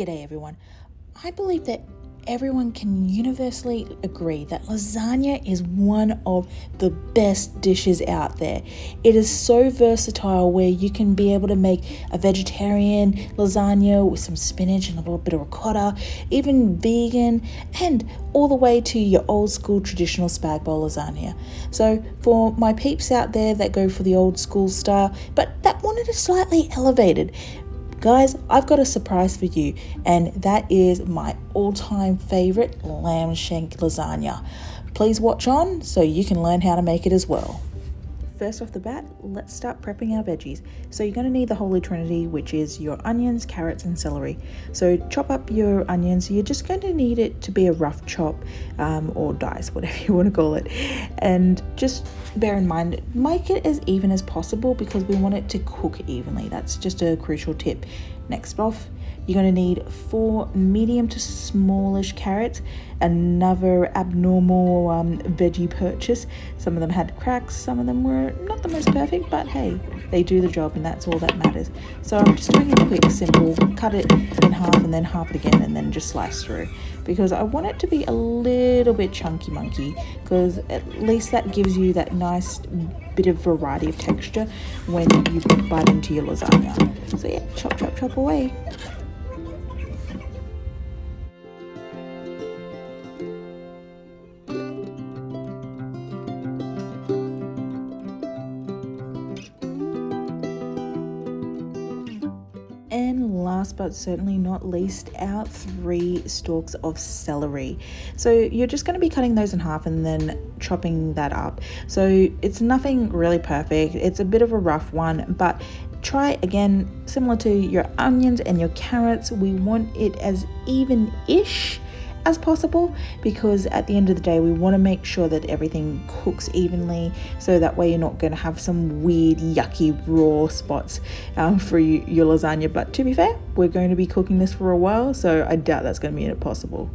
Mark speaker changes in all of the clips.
Speaker 1: G'day everyone. I believe that everyone can universally agree that lasagna is one of the best dishes out there. It is so versatile where you can be able to make a vegetarian lasagna with some spinach and a little bit of ricotta, even vegan, and all the way to your old school traditional spag bowl lasagna. So for my peeps out there that go for the old school style, but that wanted it slightly elevated, guys, I've got a surprise for you, and that is my all-time favorite lamb shank lasagna. Please watch on so you can learn how to make it as well. First off the bat, let's start prepping our veggies. So you're going to need the holy trinity, which is your onions, carrots, and celery. So chop up your onions. You're just going to need it to be a rough chop or dice, whatever you want to call it. And just bear in mind, make it as even as possible because we want it to cook evenly. That's just a crucial tip. Next off, you're going to need 4 medium to smallish carrots, another abnormal veggie purchase. Some of them had cracks, some of them were not the most perfect, but hey, they do the job and that's all that matters. So I'm just doing a quick, simple, cut it in half and then half it again and then just slice through because I want it to be a little bit chunky monkey because at least that gives you that nice bit of variety of texture when you bite into your lasagna. So yeah, chop, chop, chop away. And last but certainly not least, our 3 stalks of celery. So you're just going to be cutting those in half and then chopping that up. So it's nothing really perfect. It's a bit of a rough one, but try again, similar to your onions and your carrots. We want it as even-ish as possible because at the end of the day we want to make sure that everything cooks evenly, so that way you're not going to have some weird yucky raw spots for your lasagna. But to be fair, we're going to be cooking this for a while, so I doubt that's going to be possible.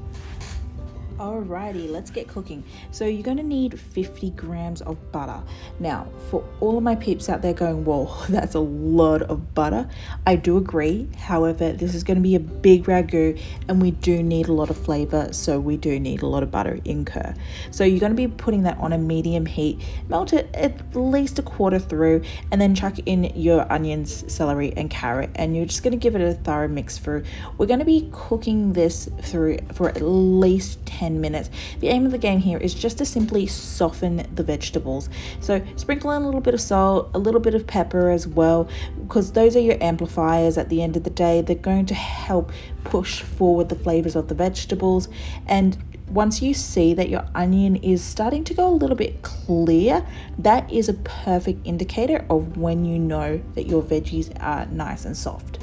Speaker 1: Alrighty, let's get cooking. So you're going to need 50 grams of butter. Now, for all of my peeps out there going, whoa, that's a lot of butter. I do agree. However, this is going to be a big ragu and we do need a lot of flavor, so we do need a lot of butter incur. So you're going to be putting that on a medium heat, melt it at least a quarter through, and then chuck in your onions, celery, and carrot, and you're just going to give it a thorough mix through. We're going to be cooking this through for at least 10 minutes. The aim of the game here is just to simply soften the vegetables. So sprinkle in a little bit of salt, a little bit of pepper as well, because those are your amplifiers at the end of the day. They're going to help push forward the flavors of the vegetables. And once you see that your onion is starting to go a little bit clear, that is a perfect indicator of when you know that your veggies are nice and soft.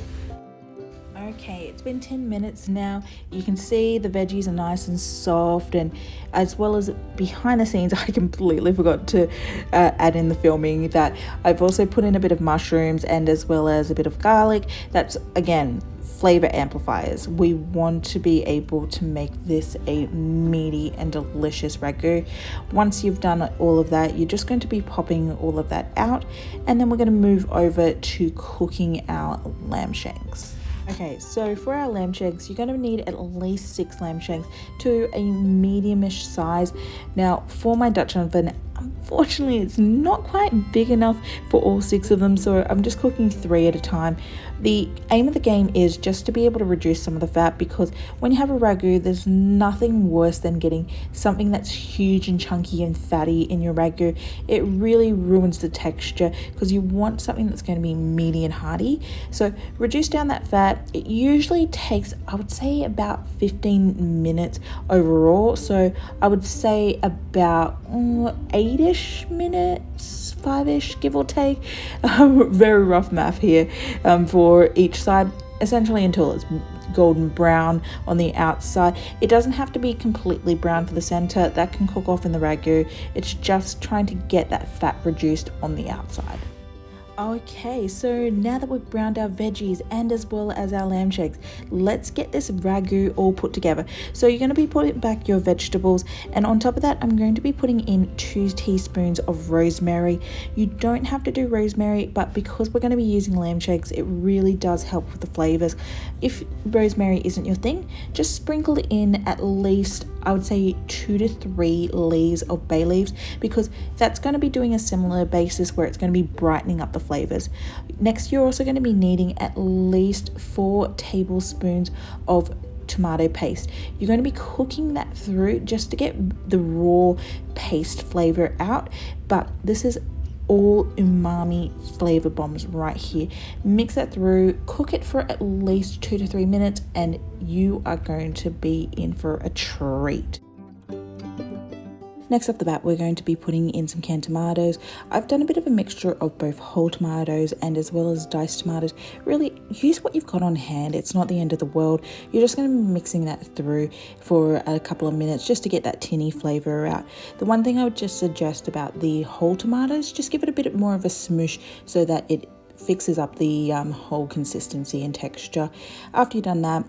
Speaker 1: Okay, it's been 10 minutes now. You can see the veggies are nice and soft, and as well as behind the scenes, I completely forgot to add in the filming that I've also put in a bit of mushrooms and as well as a bit of garlic. That's again flavor amplifiers. We want to be able to make this a meaty and delicious ragu. Once you've done all of that, you're just going to be popping all of that out, and then we're going to move over to cooking our lamb shanks. Okay, so for our lamb shanks, you're going to need at least 6 lamb shanks to a medium-ish size. Now, for my Dutch oven, unfortunately, it's not quite big enough for all 6 of them, so I'm just cooking 3 at a time. The aim of the game is just to be able to reduce some of the fat, because when you have a ragu, there's nothing worse than getting something that's huge and chunky and fatty in your ragu. It really ruins the texture because you want something that's going to be meaty and hearty. So reduce down that fat. It usually takes, I would say, about 15 minutes overall. So I would say about 8-ish minutes, 5-ish, give or take. Very rough math here for each side, essentially until it's golden brown on the outside. It doesn't have to be completely brown for the center. That can cook off in the ragu. It's just trying to get that fat reduced on the outside. Okay, so now that we've browned our veggies and as well as our lamb shanks, let's get this ragu all put together. So you're going to be putting back your vegetables, and on top of that, I'm going to be putting in 2 teaspoons of rosemary. You don't have to do rosemary, but because we're going to be using lamb shanks, it really does help with the flavors. If rosemary isn't your thing, just sprinkle in at least, I would say, 2 to 3 leaves of bay leaves, because that's going to be doing a similar basis where it's going to be brightening up the flavors. Next, you're also going to be needing at least 4 tablespoons of tomato paste. You're going to be cooking that through just to get the raw paste flavor out, but this is all umami flavor bombs right here. Mix that through, cook it for at least 2 to 3 minutes, and you are going to be in for a treat. Next off the bat, we're going to be putting in some canned tomatoes. I've done a bit of a mixture of both whole tomatoes and as well as diced tomatoes. Really, use what you've got on hand. It's not the end of the world. You're just going to be mixing that through for a couple of minutes just to get that tinny flavor out. The one thing I would just suggest about the whole tomatoes, just give it a bit more of a smoosh so that it fixes up the whole consistency and texture. After you've done that,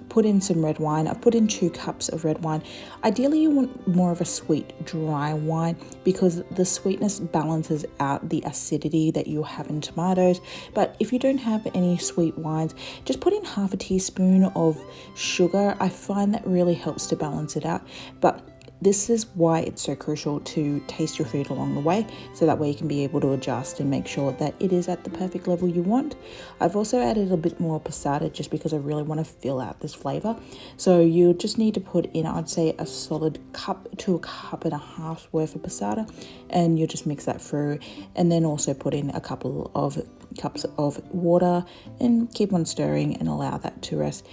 Speaker 1: put in some red wine. I've put in 2 cups of red wine. Ideally, you want more of a sweet, dry wine because the sweetness balances out the acidity that you have in tomatoes. But if you don't have any sweet wines, just put in half a teaspoon of sugar. I find that really helps to balance it out. But this is why it's so crucial to taste your food along the way, so that way you can be able to adjust and make sure that it is at the perfect level you want. I've also added a bit more passata just because I really want to fill out this flavor. So you just need to put in, I'd say, a solid cup to a cup and a half worth of passata, and you just mix that through, and then also put in a couple of cups of water and keep on stirring and allow that to rest.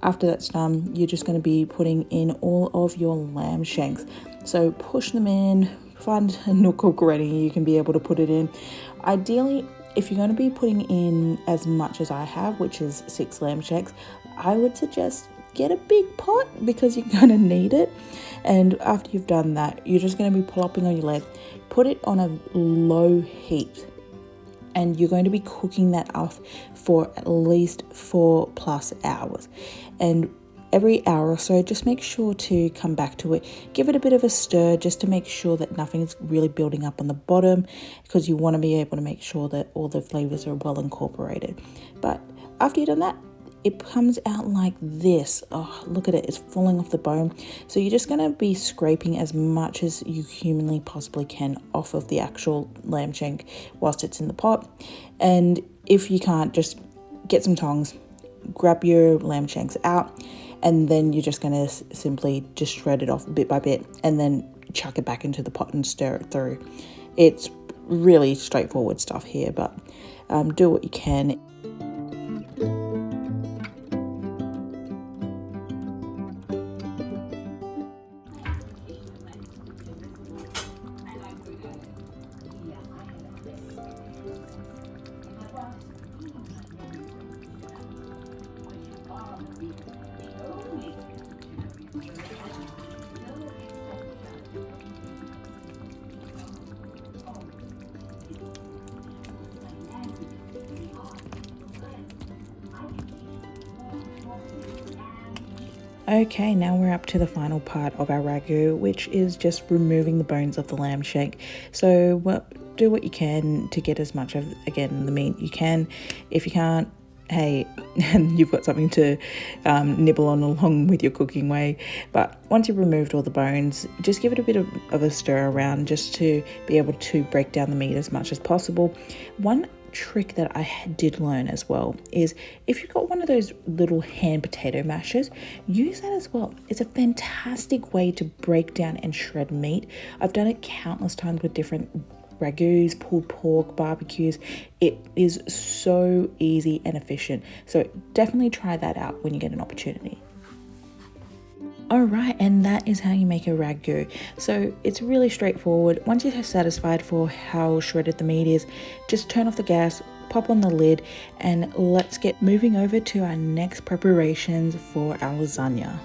Speaker 1: After that's done, you're just going to be putting in all of your lamb shanks. So push them in, find a nook or cranny you can be able to put it in. Ideally, if you're going to be putting in as much as I have, which is 6 lamb shanks, I would suggest get a big pot because you're going to need it. And after you've done that, you're just going to be plopping on your lid. Put it on a low heat, and you're going to be cooking that off for at least 4+ hours. And every hour or so, just make sure to come back to it. Give it a bit of a stir just to make sure that nothing's really building up on the bottom, because you want to be able to make sure that all the flavors are well incorporated. But after you've done that, it comes out like this. Oh, look at it, it's falling off the bone. So you're just going to be scraping as much as you humanly possibly can off of the actual lamb shank whilst it's in the pot. And if you can't, just get some tongs, grab your lamb shanks out, and then you're just going to simply just shred it off bit by bit and then chuck it back into the pot and stir it through. It's really straightforward stuff here, but do what you can. Okay, now we're up to the final part of our ragu, which is just removing the bones of the lamb shank. So do what you can to get as much of, again, the meat you can. If you can't, hey, you've got something to nibble on along with your cooking way. But once you've removed all the bones, just give it a bit of a stir around just to be able to break down the meat as much as possible. One trick that I did learn as well is if you've got one of those little hand potato mashers, use that as well. It's a fantastic way to break down and shred meat. I've done it countless times with different ragus, pulled pork, barbecues. It is so easy and efficient. So definitely try that out when you get an opportunity. Alright, and that is how you make a ragu. So it's really straightforward. Once you're satisfied for how shredded the meat is, just turn off the gas, pop on the lid, and let's get moving over to our next preparations for our lasagna.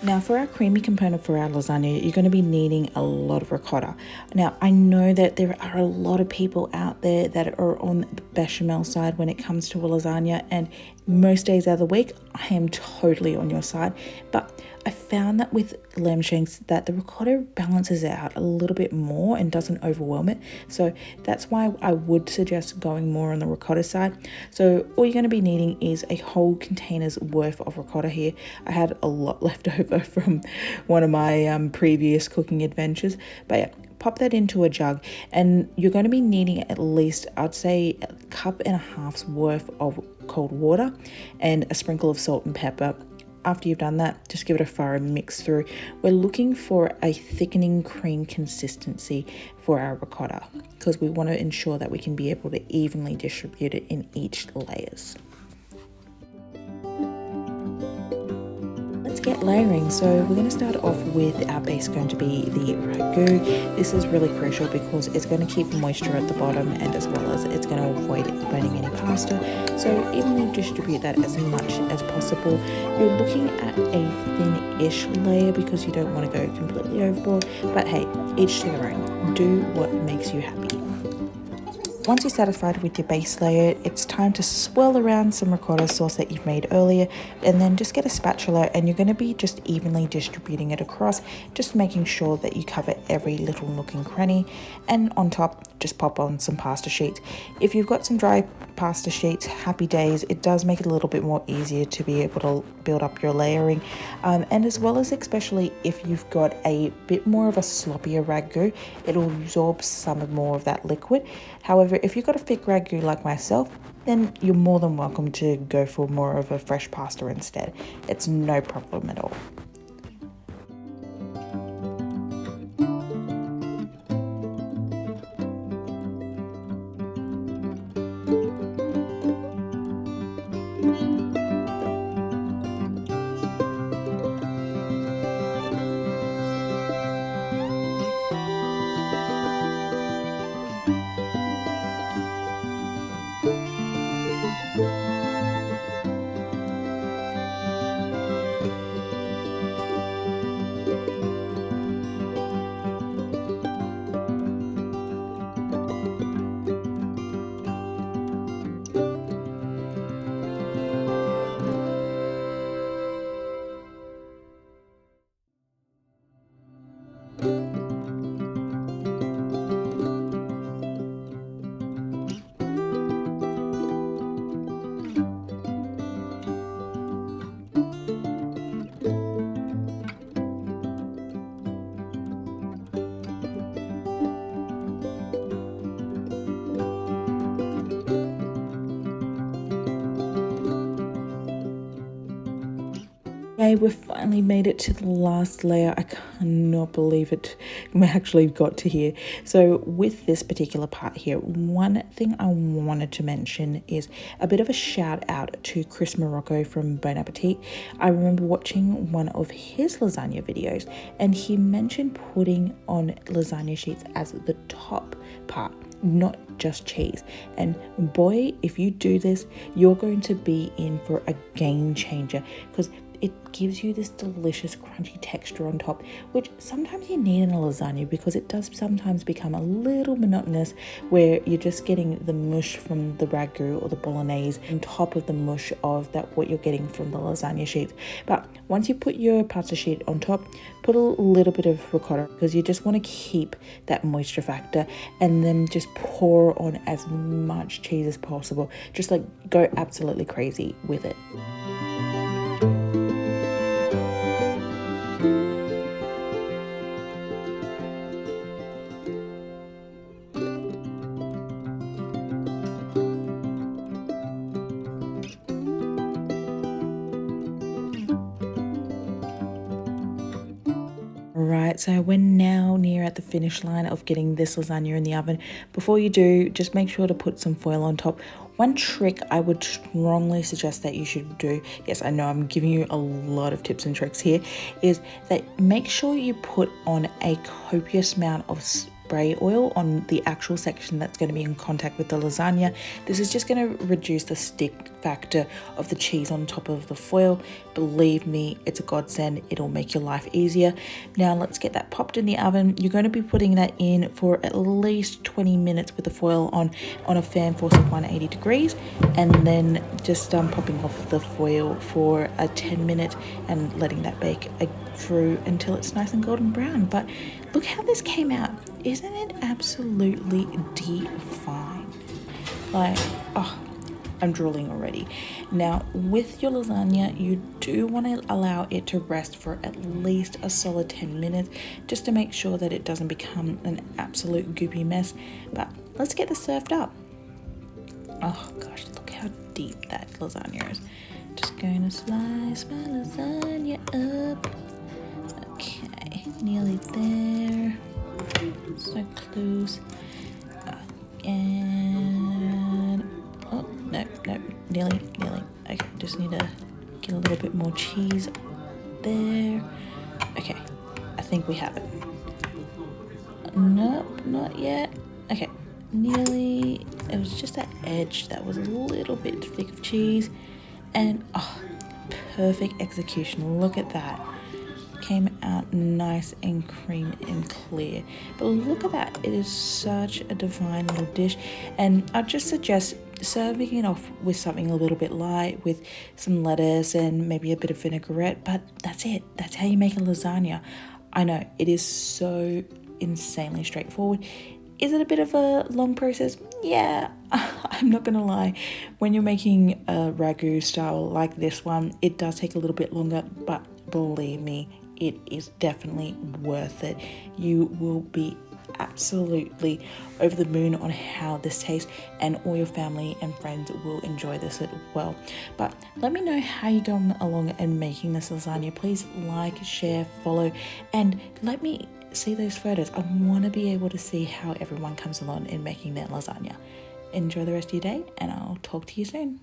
Speaker 1: Now for our creamy component for our lasagna, you're going to be needing a lot of ricotta. Now I know that there are a lot of people out there that are on the bechamel side when it comes to a lasagna, and most days out of the week I am totally on your side, but I found that with lamb shanks that the ricotta balances it out a little bit more and doesn't overwhelm it. So that's why I would suggest going more on the ricotta side. So all you're going to be needing is a whole container's worth of ricotta here. I had a lot left over from one of my previous cooking adventures, but yeah, pop that into a jug, and you're going to be needing at least, I'd say, a cup and a half's worth of cold water and a sprinkle of salt and pepper. After you've done that, just give it a thorough mix through. We're looking for a thickening cream consistency for our ricotta because we want to ensure that we can be able to evenly distribute it in each layers. Let's get layering. So we're going to start off with our base going to be the ragu. This is really crucial because it's going to keep moisture at the bottom, and as well as it's going to avoid burning any pasta. So evenly distribute that as much as possible. You're looking at a thin-ish layer because you don't want to go completely overboard, but hey, each to their own. Do what makes you happy. Once you're satisfied with your base layer, it's time to swirl around some ricotta sauce that you've made earlier, and then just get a spatula and you're going to be just evenly distributing it across, just making sure that you cover every little nook and cranny. And on top, just pop on some pasta sheets. If you've got some dry pasta sheets, happy days. It does make it a little bit more easier to be able to build up your layering, and as well as especially if you've got a bit more of a sloppier ragu, it'll absorb some more of that liquid. However, if you've got a thick ragu like myself, then you're more than welcome to go for more of a fresh pasta instead. It's no problem at all. Okay, we've finally made it to the last layer. I cannot believe it. We actually got to here. So with this particular part here, one thing I wanted to mention is a bit of a shout out to Chris Morocco from Bon Appetit. I remember watching one of his lasagna videos and he mentioned putting on lasagna sheets as the top part, not just cheese. And boy, if you do this, you're going to be in for a game changer because it gives you this delicious crunchy texture on top, which sometimes you need in a lasagna because it does sometimes become a little monotonous where you're just getting the mush from the ragu or the bolognese on top of the mush of that what you're getting from the lasagna sheet. But once you put your pasta sheet on top, put a little bit of ricotta because you just want to keep that moisture factor, and then just pour on as much cheese as possible. Just like go absolutely crazy with it. Right, so we're now near at the finish line of getting this lasagna in the oven. Before you do, just make sure to put some foil on top. One trick I would strongly suggest that you should do, yes, I know I'm giving you a lot of tips and tricks here, is that make sure you put on a copious amount of spray oil on the actual section that's going to be in contact with the lasagna. This is just going to reduce the stick factor of the cheese on top of the foil. Believe me, it's a godsend. It'll make your life easier. Now let's get that popped in the oven. You're going to be putting that in for at least 20 minutes with the foil on a fan force of 180 degrees, and then just popping off the foil for a 10-minute and letting that bake through until it's nice and golden brown. But look how this came out. Isn't it absolutely divine? Like, oh, I'm drooling already. Now, with your lasagna, you do want to allow it to rest for at least a solid 10 minutes, just to make sure that it doesn't become an absolute goopy mess. But let's get this served up. Oh gosh, look how deep that lasagna is. Just going to slice my lasagna up. Okay, nearly there. So close. And oh, no, nearly. Okay, just need to get a little bit more cheese there. Okay, I think we have it. Nope, not yet. Okay, nearly. It was just that edge that was a little bit thick of cheese. And oh, perfect execution. Look at that. Came out nice and creamy and clear. But look at that. It is such a divine little dish. And I just suggest serving it off with something a little bit light, with some lettuce and maybe a bit of vinaigrette. But that's it. That's how you make a lasagna. I know, it is so insanely straightforward. Is it a bit of a long process? Yeah, I'm not gonna lie. When you're making a ragu style like this one, it does take a little bit longer, but believe me, it is definitely worth it. You will be absolutely over the moon on how this tastes, and all your family and friends will enjoy this as well. But let me know how you're going along and making this lasagna. Please like, share, follow, and let me see those photos. I want to be able to see how everyone comes along in making their lasagna. Enjoy the rest of your day, and I'll talk to you soon.